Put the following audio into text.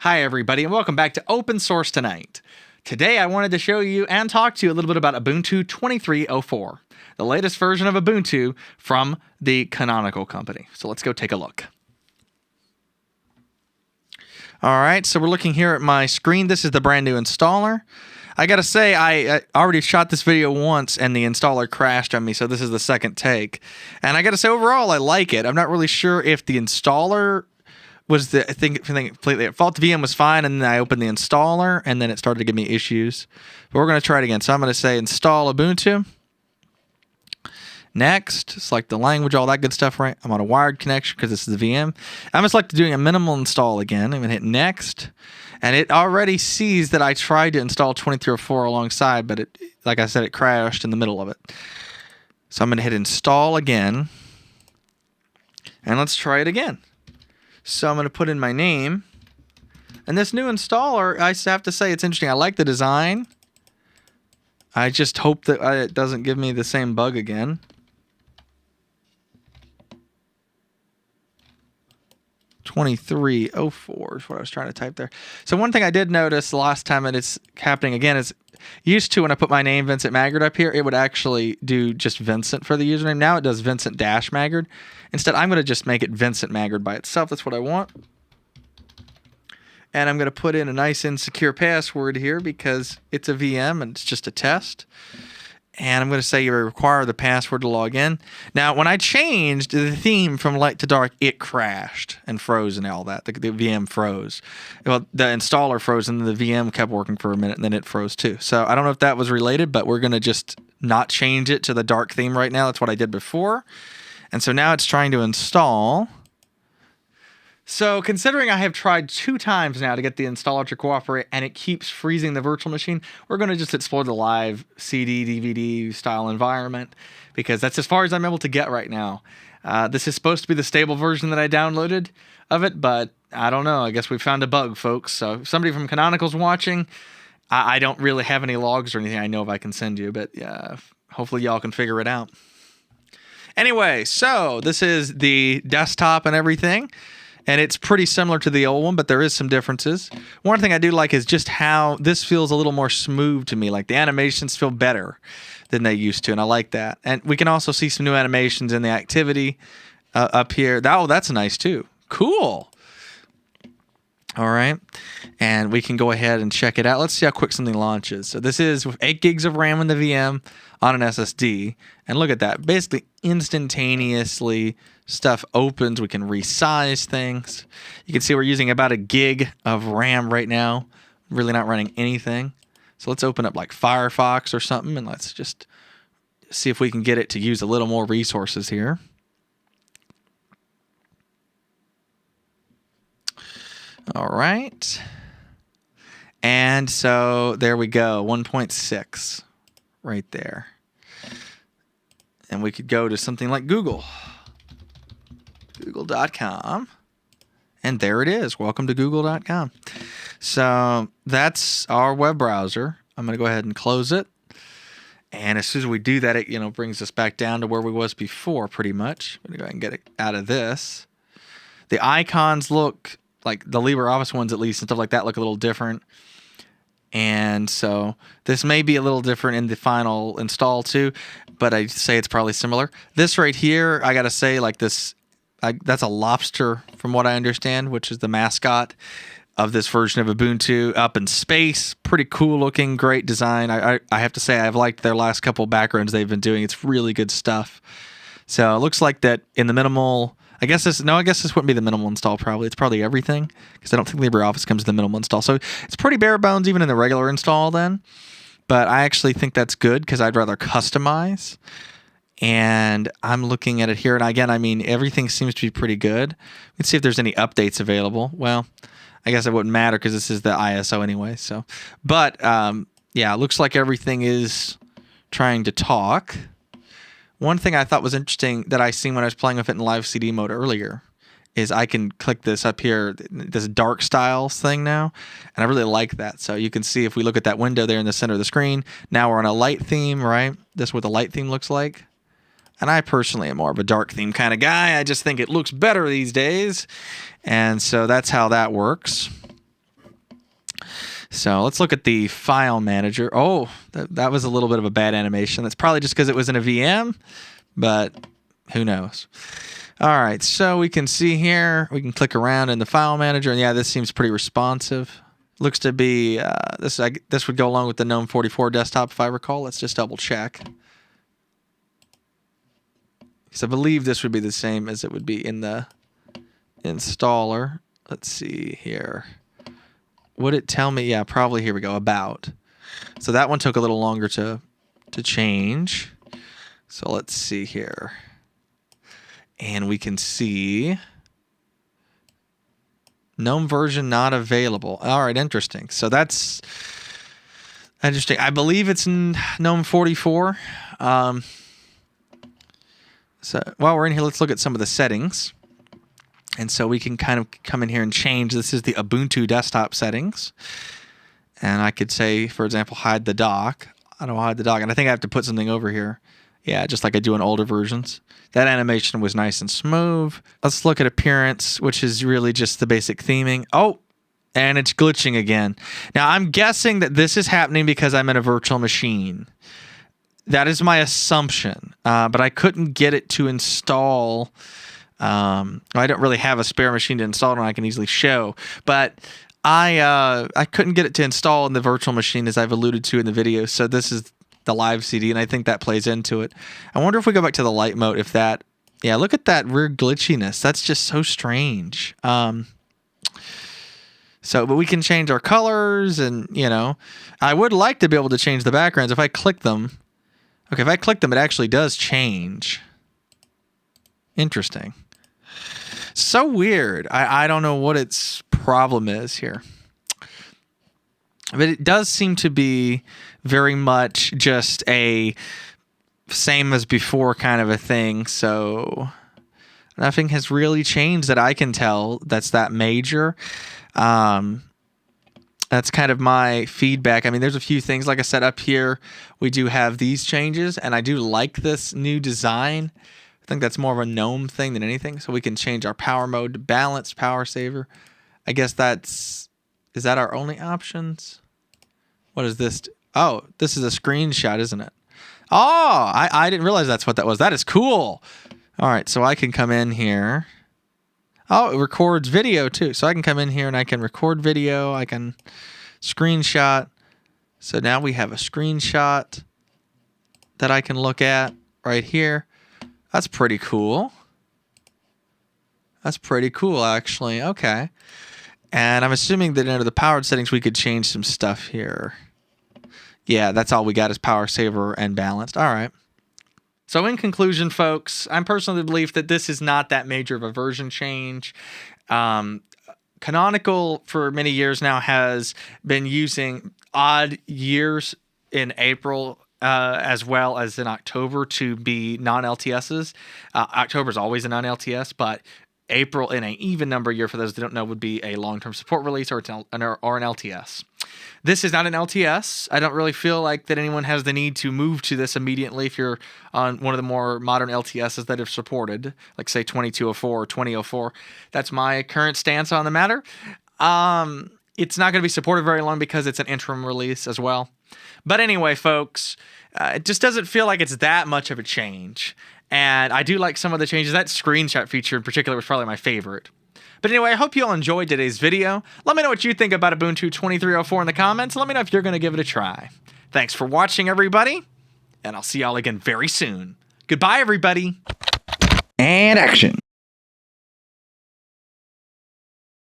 Hi everybody and welcome back to Open Source Tonight. Today I wanted to show you and talk to you a little bit about Ubuntu 23.04, the latest version of Ubuntu from the Canonical company. So let's go take a look. Alright, so we're looking here at my screen. This is the brand new installer. I gotta say, I already shot this video once and the installer crashed on me, so this is the second take. And I gotta say, overall, I like it. I'm not really sure if the installer was the thing completely at fault. The VM was fine, and then I opened the installer, and then it started to give me issues. But we're going to try it again. So I'm going to say install Ubuntu. Next, select the language, all that good stuff, right? I'm on a wired connection because this is the VM. I'm going to select doing a minimal install again. I'm going to hit next, and it already sees that I tried to install 23.04 alongside, but it, like I said, it crashed in the middle of it. So I'm going to hit install again, and let's try it again. So I'm going to put in my name. And this new installer, I have to say, it's interesting. I like the design. I just hope that it doesn't give me the same bug again. 23.04 is what I was trying to type there. So one thing I did notice the last time that it's happening again is, used to when I put my name Vincent Maggard up here, it would actually do just Vincent for the username. Now it does Vincent-Maggard. Instead, I'm going to just make it Vincent Maggard by itself. That's what I want. And I'm going to put in a nice insecure password here because it's a VM and it's just a test. And I'm going to say you require the password to log in. Now, when I changed the theme from light to dark, it crashed and froze and all that. The VM froze. Well, the installer froze and the VM kept working for a minute and then it froze too. So I don't know if that was related, but we're going to just not change it to the dark theme right now. That's what I did before. And so now it's trying to install. So considering I have tried 2 times now to get the installer to cooperate and it keeps freezing the virtual machine, we're going to just explore the live CD, DVD style environment because that's as far as I'm able to get right now. This is supposed to be the stable version that I downloaded of it, but I don't know. I guess we found a bug, folks. So if somebody from Canonical's watching, I don't really have any logs or anything I know if I can send you, but hopefully y'all can figure it out. Anyway, so this is the desktop and everything. And it's pretty similar to the old one, but there is some differences. One thing I do like is just how this feels a little more smooth to me. Like the animations feel better than they used to, and I like that. And we can also see some new animations in the activity up here. Oh, that's nice too. Cool. All right. And we can go ahead and check it out. Let's see how quick something launches. So this is with 8 gigs of RAM in the VM on an SSD. And look at that. Basically instantaneously stuff opens. We can resize things. You can see we're using about 1 gig of RAM right now. Really not running anything. So let's open up like Firefox or something and let's just see if we can get it to use a little more resources here. All right. And so there we go, 1.6 right there. And we could go to something like Google. Google.com. And there it is. Welcome to Google.com. So that's our web browser. I'm going to go ahead and close it. And as soon as we do that, it brings us back down to where we was before pretty much. I'm going to go ahead and get it out of this. The icons look like the LibreOffice ones, at least, and stuff like that look a little different. And so this may be a little different in the final install too, but I'd say it's probably similar. This right here, I got to say, like this, that's a lobster from what I understand, which is the mascot of this version of Ubuntu up in space. Pretty cool looking, great design. I have to say I've liked their last couple backgrounds they've been doing. It's really good stuff. So it looks like that in the minimal... I guess this wouldn't be the minimal install probably. It's probably everything because I don't think LibreOffice comes with the minimal install. So it's pretty bare bones even in the regular install then. But I actually think that's good because I'd rather customize. And I'm looking at it here. And again, I mean, everything seems to be pretty good. Let's see if there's any updates available. Well, I guess it wouldn't matter because this is the ISO anyway. So, but yeah, it looks like everything is trying to talk. One thing I thought was interesting that I seen when I was playing with it in live CD mode earlier is I can click this up here, this dark styles thing now, and I really like that. So you can see if we look at that window there in the center of the screen, now we're on a light theme, right? This is what the light theme looks like. And I personally am more of a dark theme kind of guy. I just think it looks better these days. And so that's how that works. So let's look at the file manager. Oh, that was a little bit of a bad animation. That's probably just because it was in a VM, but who knows? All right, so we can see here, we can click around in the file manager, and yeah, this seems pretty responsive. Looks to be, this would go along with the GNOME 44 desktop, if I recall. Let's just double check. Because I believe this would be the same as it would be in the installer. Let's see here. Would it tell me? Yeah, probably. Here we go. About. So that one took a little longer to change. So let's see here. And we can see GNOME version not available. All right, interesting. So that's interesting. I believe it's in GNOME 44. So while we're in here, let's look at some of the settings. And so we can kind of come in here and change. This is the Ubuntu desktop settings. And I could say, for example, hide the dock. I don't hide the dock. And I think I have to put something over here. Yeah, just like I do in older versions. That animation was nice and smooth. Let's look at appearance, which is really just the basic theming. Oh, and it's glitching again. Now, I'm guessing that this is happening because I'm in a virtual machine. That is my assumption. But I couldn't get it to install. I don't really have a spare machine to install it on. I can easily show, but I couldn't get it to install in the virtual machine, as I've alluded to in the video. So this is the live CD, and I think that plays into it. I wonder if we go back to the light mode, if that, yeah, look at that rear glitchiness. That's just so strange. But we can change our colors, and I would like to be able to change the backgrounds if I click them. Okay, if I click them, it actually does change. Interesting. So weird. I don't know what its problem is here. But it does seem to be very much just a same as before kind of a thing. So nothing has really changed that I can tell that's that major. That's kind of my feedback. I mean, there's a few things, like I said, up here. We do have these changes, and I do like this new design. I think that's more of a GNOME thing than anything. So we can change our power mode to balanced power saver. I guess is that our only options? What is this? Oh, this is a screenshot, isn't it? Oh, I didn't realize that's what that was. That is cool. All right, so I can come in here. Oh, it records video too. So I can come in here and I can record video. I can screenshot. So now we have a screenshot that I can look at right here. That's pretty cool. That's pretty cool, actually. Okay. And I'm assuming that under the powered settings, we could change some stuff here. Yeah, that's all we got is power saver and balanced. All right. So in conclusion, folks, I'm personally believe that this is not that major of a version change. Canonical, for many years now, has been using odd years in April as well as in October to be non-LTSs. October is always a non-LTS, but April in an even number year, for those that don't know, would be a long-term support release or an LTS. This is not an LTS. I don't really feel like that anyone has the need to move to this immediately if you're on one of the more modern LTSs that have supported, like say 2204 or 2004. That's my current stance on the matter. It's not going to be supported very long because it's an interim release as well. But anyway, folks, it just doesn't feel like it's that much of a change. And I do like some of the changes. That screenshot feature in particular was probably my favorite. But anyway, I hope you all enjoyed today's video. Let me know what you think about Ubuntu 2304 in the comments. Let me know if you're going to give it a try. Thanks for watching, everybody. And I'll see y'all again very soon. Goodbye, everybody. And action.